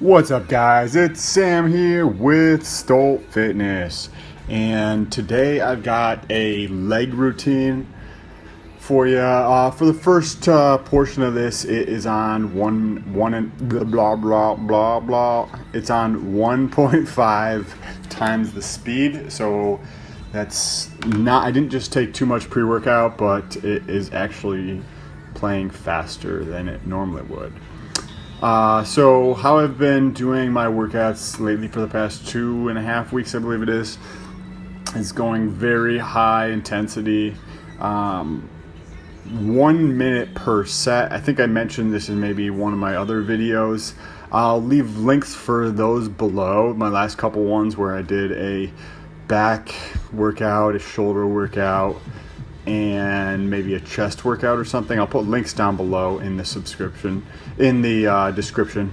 What's up, guys? It's Sam here with Stolt Fitness, and today I've got a leg routine for you. For the first portion of this, it is on one and blah blah blah blah. It's on 1.5 times the speed, so that's not. I didn't just take too much pre-workout, but it is actually playing faster than it normally would. So how I've been doing my workouts lately for the past 2.5 weeks, I believe it is going very high intensity. 1 minute per set. I think I mentioned this in maybe one of my other videos. I'll leave links for those below. My last couple ones where I did a back workout, a shoulder workout, and maybe a chest workout or something. I'll put links down below in the description.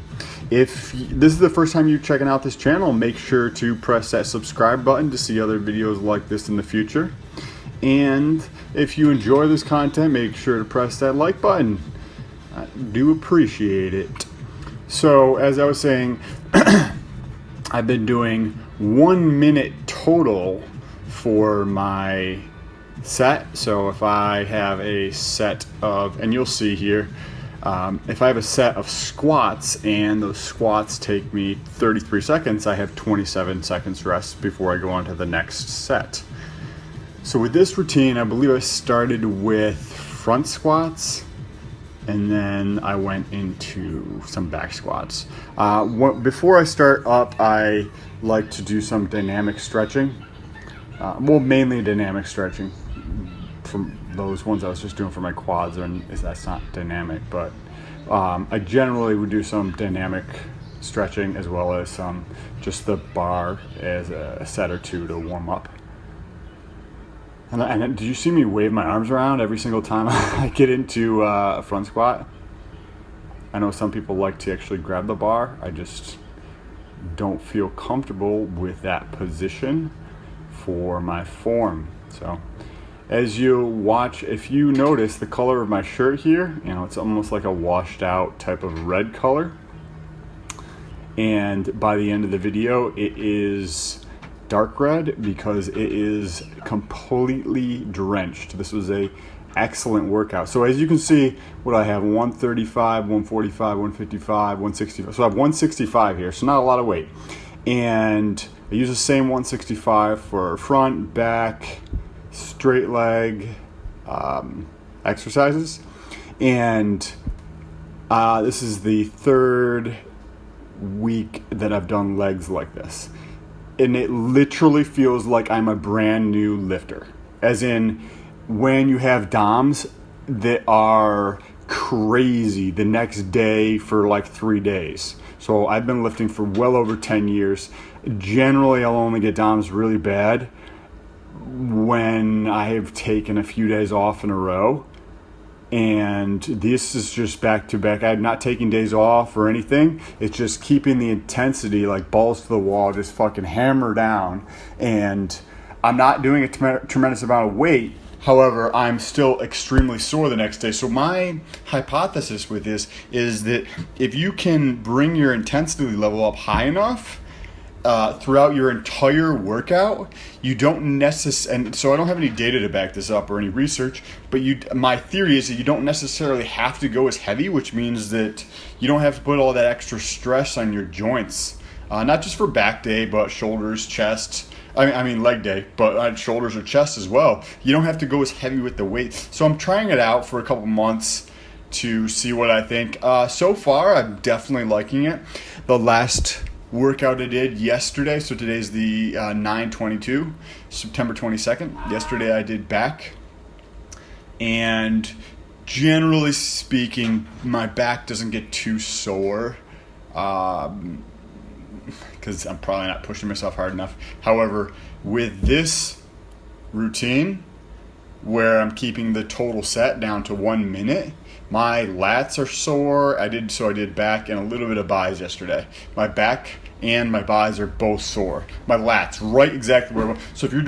If this is the first time you're checking out this channel, make sure to press that subscribe button to see other videos like this in the future. And if you enjoy this content, make sure to press that like button. I do appreciate it. So as I was saying, I've been doing 1 minute total for my set. So if I have a set of, and you'll see here, if I have a set of squats and those squats take me 33 seconds, I have 27 seconds rest before I go on to the next set. So with this routine, I believe I started with front squats and then I went into some back squats. Before I start up, I like to do some dynamic stretching. Mainly dynamic stretching. From those ones I was just doing for my quads, and that's not dynamic, but I generally would do some dynamic stretching as well as some just the bar as a set or two to warm up. And did you see me wave my arms around every single time I get into a front squat? I know some people like to actually grab the bar. I just don't feel comfortable with that position for my form. So as you watch, if you notice the color of my shirt here, it's almost like a washed out type of red color. And by the end of the video, it is dark red because it is completely drenched. This was a excellent workout. So as you can see, what I have 135, 145, 155, 165. So I have 165 here, so not a lot of weight. And I use the same 165 for front, back, straight leg exercises. And this is the third week that I've done legs like this. And it literally feels like I'm a brand new lifter. As in, when you have DOMs that are crazy the next day for like 3 days. So I've been lifting for well over 10 years. Generally, I'll only get DOMs really bad when I have taken a few days off in a row. And this is just back to back. I'm not taking days off or anything. It's just keeping the intensity like balls to the wall, just fucking hammer down. And I'm not doing a tremendous amount of weight. However, I'm still extremely sore the next day. So my hypothesis with this is that if you can bring your intensity level up high enough throughout your entire workout, you don't necessarily, and so I don't have any data to back this up or any research, but my theory is that you don't necessarily have to go as heavy, which means that you don't have to put all that extra stress on your joints, not just for back day, but shoulders, chest, I mean leg day, but shoulders or chest as well. You don't have to go as heavy with the weight. So I'm trying it out for a couple months to see what I think. So far, I'm definitely liking it. The last workout I did yesterday, so today's the 9/22, September 22nd. Yesterday I did back, and generally speaking, my back doesn't get too sore because I'm probably not pushing myself hard enough. However, with this routine where I'm keeping the total set down to 1 minute, my lats are sore. I did back and a little bit of buys yesterday. My back and my buys are both sore. My lats, right exactly where. So if you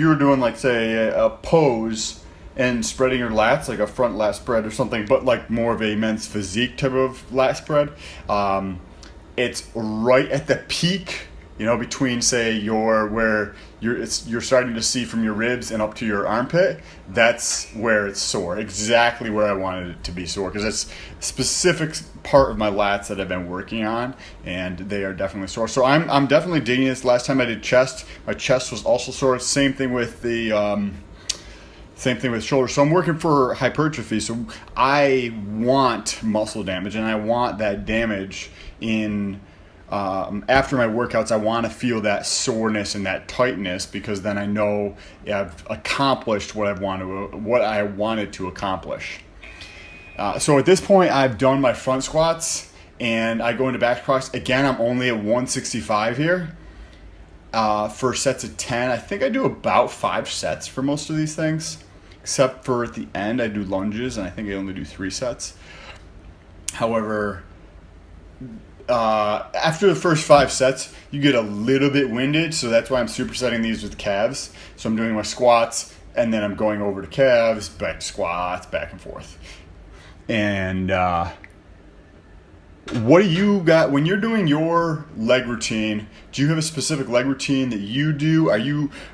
were doing like say a pose and spreading your lats, like a front lat spread or something, but like more of a men's physique type of lat spread, it's right at the peak, between, say, you're starting to see from your ribs and up to your armpit. That's where it's sore, exactly where I wanted it to be sore, because that's a specific part of my lats that I've been working on, and they are definitely sore. So I'm definitely digging this. Last time I did chest, my chest was also sore. Same thing with shoulder. So I'm working for hypertrophy. So I want muscle damage, and I want that damage in after my workouts. I want to feel that soreness and that tightness, because then I know I've accomplished what I wanted to accomplish. So at this point, I've done my front squats, and I go into back squats. Again, I'm only at 165 here. For sets of 10, I think I do about 5 sets for most of these things, except for at the end I do lunges, and I think I only do 3 sets. However, after the first 5 sets, you get a little bit winded, so that's why I'm supersetting these with calves. So I'm doing my squats, and then I'm going over to calves, back to squats, back and forth. And what do you got when you're doing your leg routine? Do you have a specific leg routine that you do?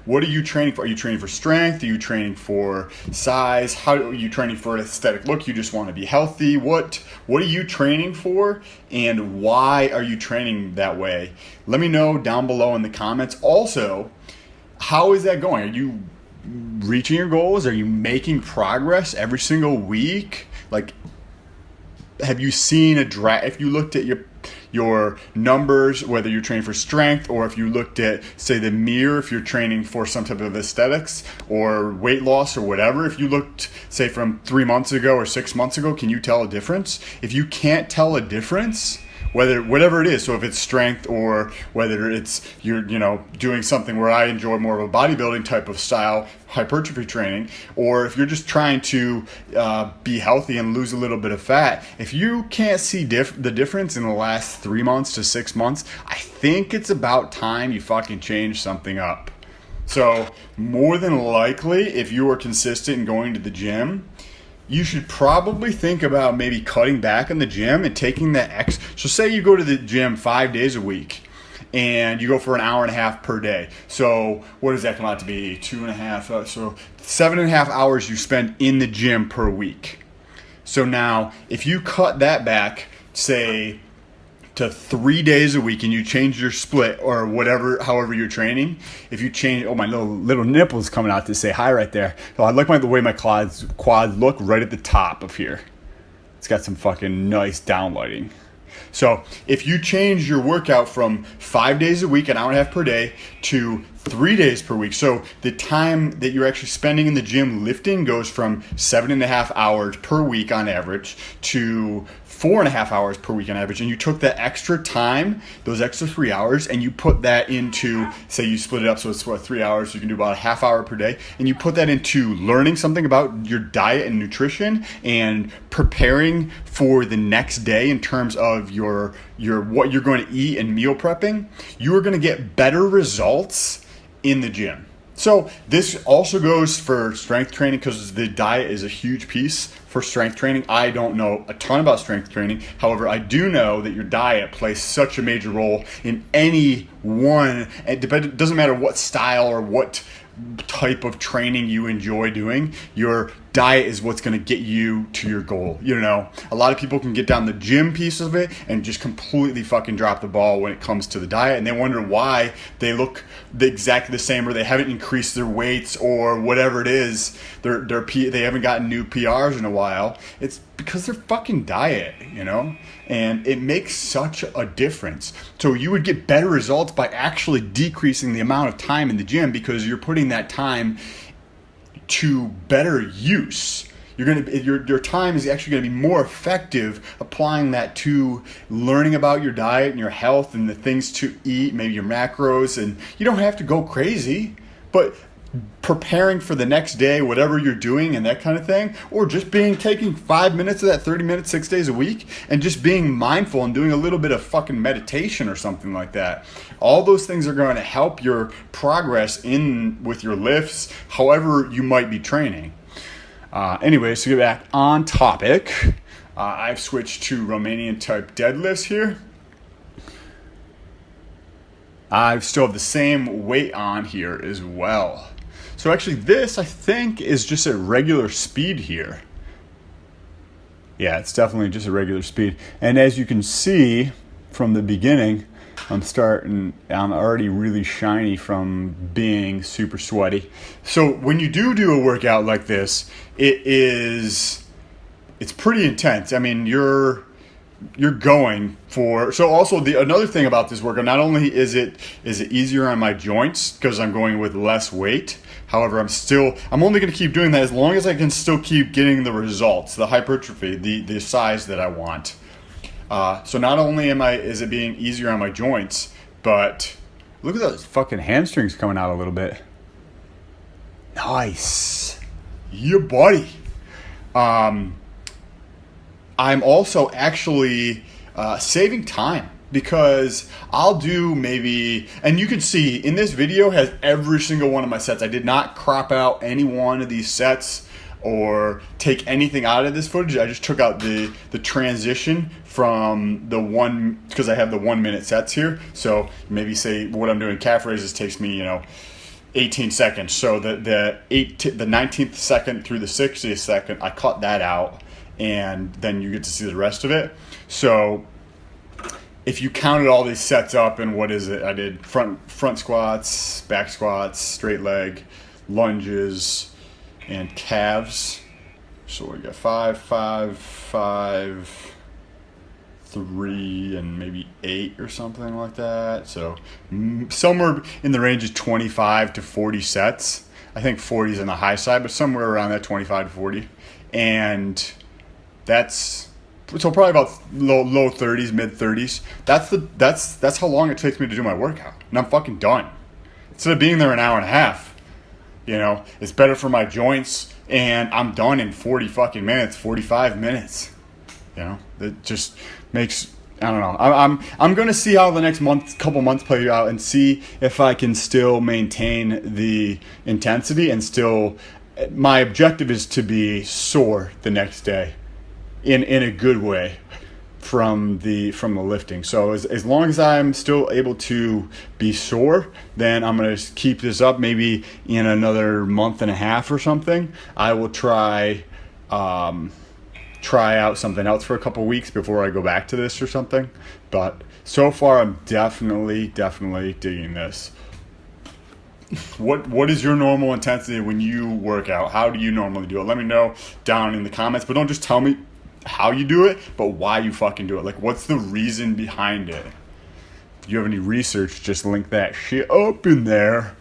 What are you training for? Are you training for strength? Are you training for size? How are you training for an aesthetic look? You just want to be healthy? What are you training for, and why are you training that way? Let me know down below in the comments. Also, how is that going? Are you reaching your goals? Are you making progress every single week? Like, have you seen if you looked at your numbers, whether you're training for strength, or if you looked at, say, the mirror, if you're training for some type of aesthetics or weight loss or whatever, if you looked, say, from 3 months ago or 6 months ago, can you tell a difference? If you can't tell a difference, whatever it is, so if it's strength, or whether it's you're doing something where I enjoy more of a bodybuilding type of style, hypertrophy training, or if you're just trying to be healthy and lose a little bit of fat, if you can't see the difference in the last 3 months to 6 months, I think it's about time you fucking change something up. So more than likely, if you are consistent in going to the gym, you should probably think about maybe cutting back in the gym and taking that so say you go to the gym 5 days a week, and you go for an hour and a half per day. So what does that come out to be? 2.5, so 7.5 hours you spend in the gym per week. So now, if you cut that back, say, to 3 days a week, and you change your split or whatever, however you're training, if you change, my little nipple's coming out to say hi right there. So I like the way my quads look right at the top of here. It's got some fucking nice downlighting. So if you change your workout from 5 days a week, an hour and a half per day, to 3 days per week, so the time that you're actually spending in the gym lifting goes from 7.5 hours per week on average to 4.5 hours per week on average, and you took that extra time, those extra 3 hours, and you put that into, say you split it up, so it's 3 hours, so you can do about a half hour per day, and you put that into learning something about your diet and nutrition and preparing for the next day in terms of your what you're going to eat and meal prepping, you are going to get better results in the gym. So this also goes for strength training, because the diet is a huge piece for strength training. I don't know a ton about strength training. However, I do know that your diet plays such a major role in any one. It doesn't matter what style or what type of training you enjoy doing, your diet is what's going to get you to your goal. A lot of people can get down the gym piece of it and just completely fucking drop the ball when it comes to the diet, and they wonder why they look exactly the same, or they haven't increased their weights, or whatever it is, they haven't gotten new PRs in a while. It's because their fucking diet, and it makes such a difference. So you would get better results by actually decreasing the amount of time in the gym, because you're putting that time to better use. Your time is actually going to be more effective applying that to learning about your diet and your health and the things to eat, maybe your macros, and you don't have to go crazy, but preparing for the next day, whatever you're doing and that kind of thing, or just taking 5 minutes of that 30 minutes 6 days a week and just being mindful and doing a little bit of fucking meditation or something like that. All those things are going to help your progress with your lifts, however you might be training. Anyways, to get back on topic, I've switched to Romanian type deadlifts here. I still have the same weight on here as well. So actually this, I think, is just a regular speed here. Yeah, it's definitely just a regular speed. And as you can see from the beginning, I'm already really shiny from being super sweaty. So when you do a workout like this, it's pretty intense. I mean, you're going for, so also another thing about this workout, not only is it easier on my joints because I'm going with less weight. However, I'm only going to keep doing that as long as I can still keep getting the results, the hypertrophy, the size that I want. So not only is it being easier on my joints, but look at those fucking hamstrings coming out a little bit. Nice. Yeah, buddy. I'm also actually saving time because I'll do maybe, and you can see in this video has every single one of my sets. I did not crop out any one of these sets or take anything out of this footage. I just took out the transition from the one, because I have the 1 minute sets here. So maybe say what I'm doing calf raises takes me, 18 seconds. So the 19th second through the 60th second, I cut that out, and then you get to see the rest of it. So if you counted all these sets up, and what is it? I did front squats, back squats, straight leg, lunges, and calves. So we got 5, 3, and maybe 8 or something like that. So somewhere in the range of 25 to 40 sets. I think 40 is on the high side, but somewhere around that 25 to 40. And that's probably about low 30s, mid 30s. That's how long it takes me to do my workout, and I'm fucking done. Instead of being there an hour and a half, it's better for my joints, and I'm done in 40 fucking minutes, 45 minutes. It just makes, I don't know. I'm gonna see how the next couple months play out and see if I can still maintain the intensity and still. My objective is to be sore the next day, in a good way, from the lifting. So as long as I'm still able to be sore, then I'm gonna keep this up. Maybe in another month and a half or something, I will try out something else for a couple weeks before I go back to this or something. But so far, I'm definitely digging this. What is your normal intensity when you work out? How do you normally do it? Let me know down in the comments, but don't just tell me how you do it, but why you fucking do it. Like, what's the reason behind it? If you have any research, just link that shit up in there.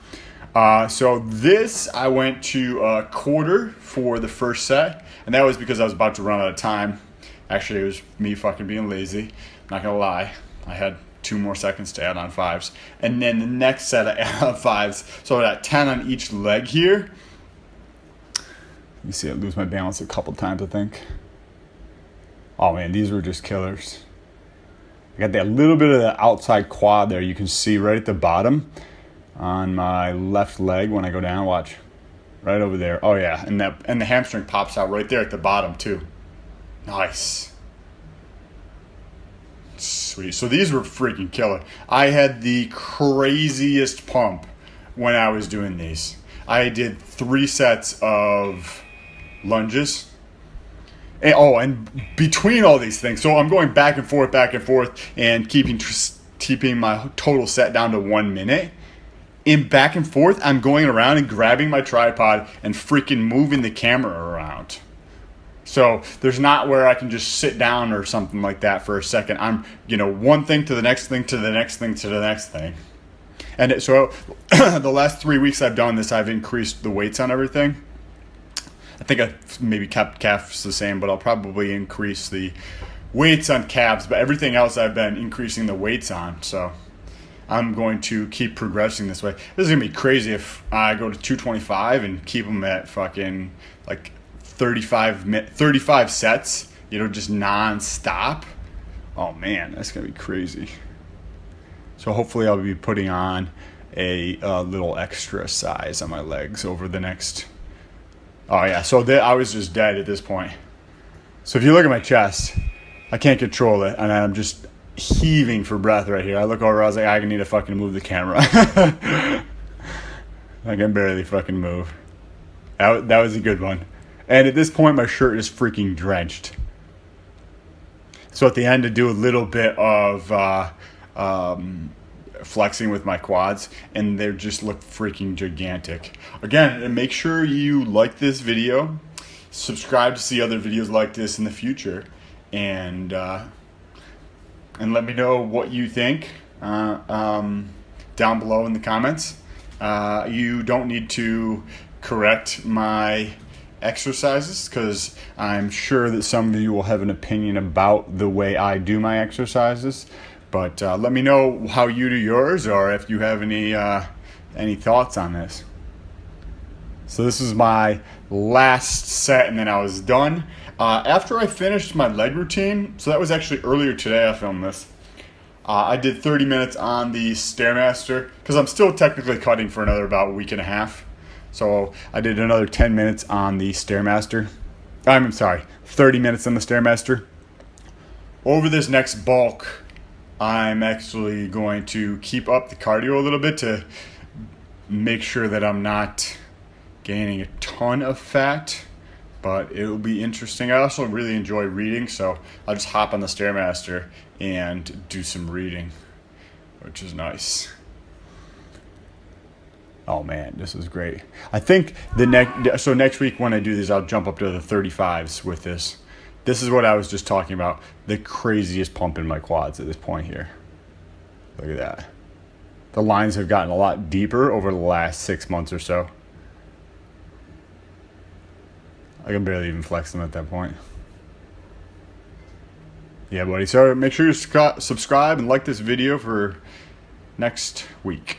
So this, I went to a quarter for the first set, and that was because I was about to run out of time. Actually, it was me fucking being lazy. I'm not gonna lie. I had 2 more seconds to add on 5s. And then the next set I add on 5s. So I got 10 on each leg here. You see I lose my balance a couple times, I think. Oh man, these were just killers. I got that little bit of the outside quad there. You can see right at the bottom on my left leg when I go down. Watch. Right over there. Oh yeah, and the hamstring pops out right there at the bottom too. Nice. Sweet. So these were freaking killer. I had the craziest pump when I was doing these. I did 3 sets of lunges. And between all these things, so I'm going back and forth, and keeping my total set down to 1 minute. In back and forth, I'm going around and grabbing my tripod and freaking moving the camera around. So there's not where I can just sit down or something like that for a second. I'm, one thing to the next thing to the next thing to the next thing. And so the last 3 weeks I've done this, I've increased the weights on everything. I think I maybe kept calves the same, but I'll probably increase the weights on calves. But everything else I've been increasing the weights on. So I'm going to keep progressing this way. This is going to be crazy if I go to 225 and keep them at fucking like 35 sets, just non-stop. Oh man, that's going to be crazy. So hopefully I'll be putting on a little extra size on my legs over the next... Oh yeah, so I was just dead at this point. So if you look at my chest, I can't control it, and I'm just heaving for breath right here. I look over, I was like, I need to fucking move the camera. I can barely fucking move. That was a good one. And at this point, my shirt is freaking drenched. So at the end, to do a little bit of flexing with my quads, and they just look freaking gigantic. Again, make sure you like this video, subscribe to see other videos like this in the future, and let me know what you think down below in the comments. You don't need to correct my exercises, because I'm sure that some of you will have an opinion about the way I do my exercises. But let me know how you do yours, or if you have any thoughts on this. So this is my last set, and then I was done. After I finished my leg routine, so that was actually earlier today I filmed this, I did 30 minutes on the Stairmaster, because I'm still technically cutting for another about a week and a half. So I did another 10 minutes on the Stairmaster. I'm sorry, 30 minutes on the Stairmaster. Over this next bulk, I'm actually going to keep up the cardio a little bit to make sure that I'm not gaining a ton of fat, but it will be interesting. I also really enjoy reading, so I'll just hop on the Stairmaster and do some reading, which is nice. Oh man, this is great. I think next week when I do this, I'll jump up to the 35s with this. This is what I was just talking about. The craziest pump in my quads at this point here. Look at that. The lines have gotten a lot deeper over the last 6 months or so. I can barely even flex them at that point. Yeah, buddy. So make sure you subscribe and like this video for next week.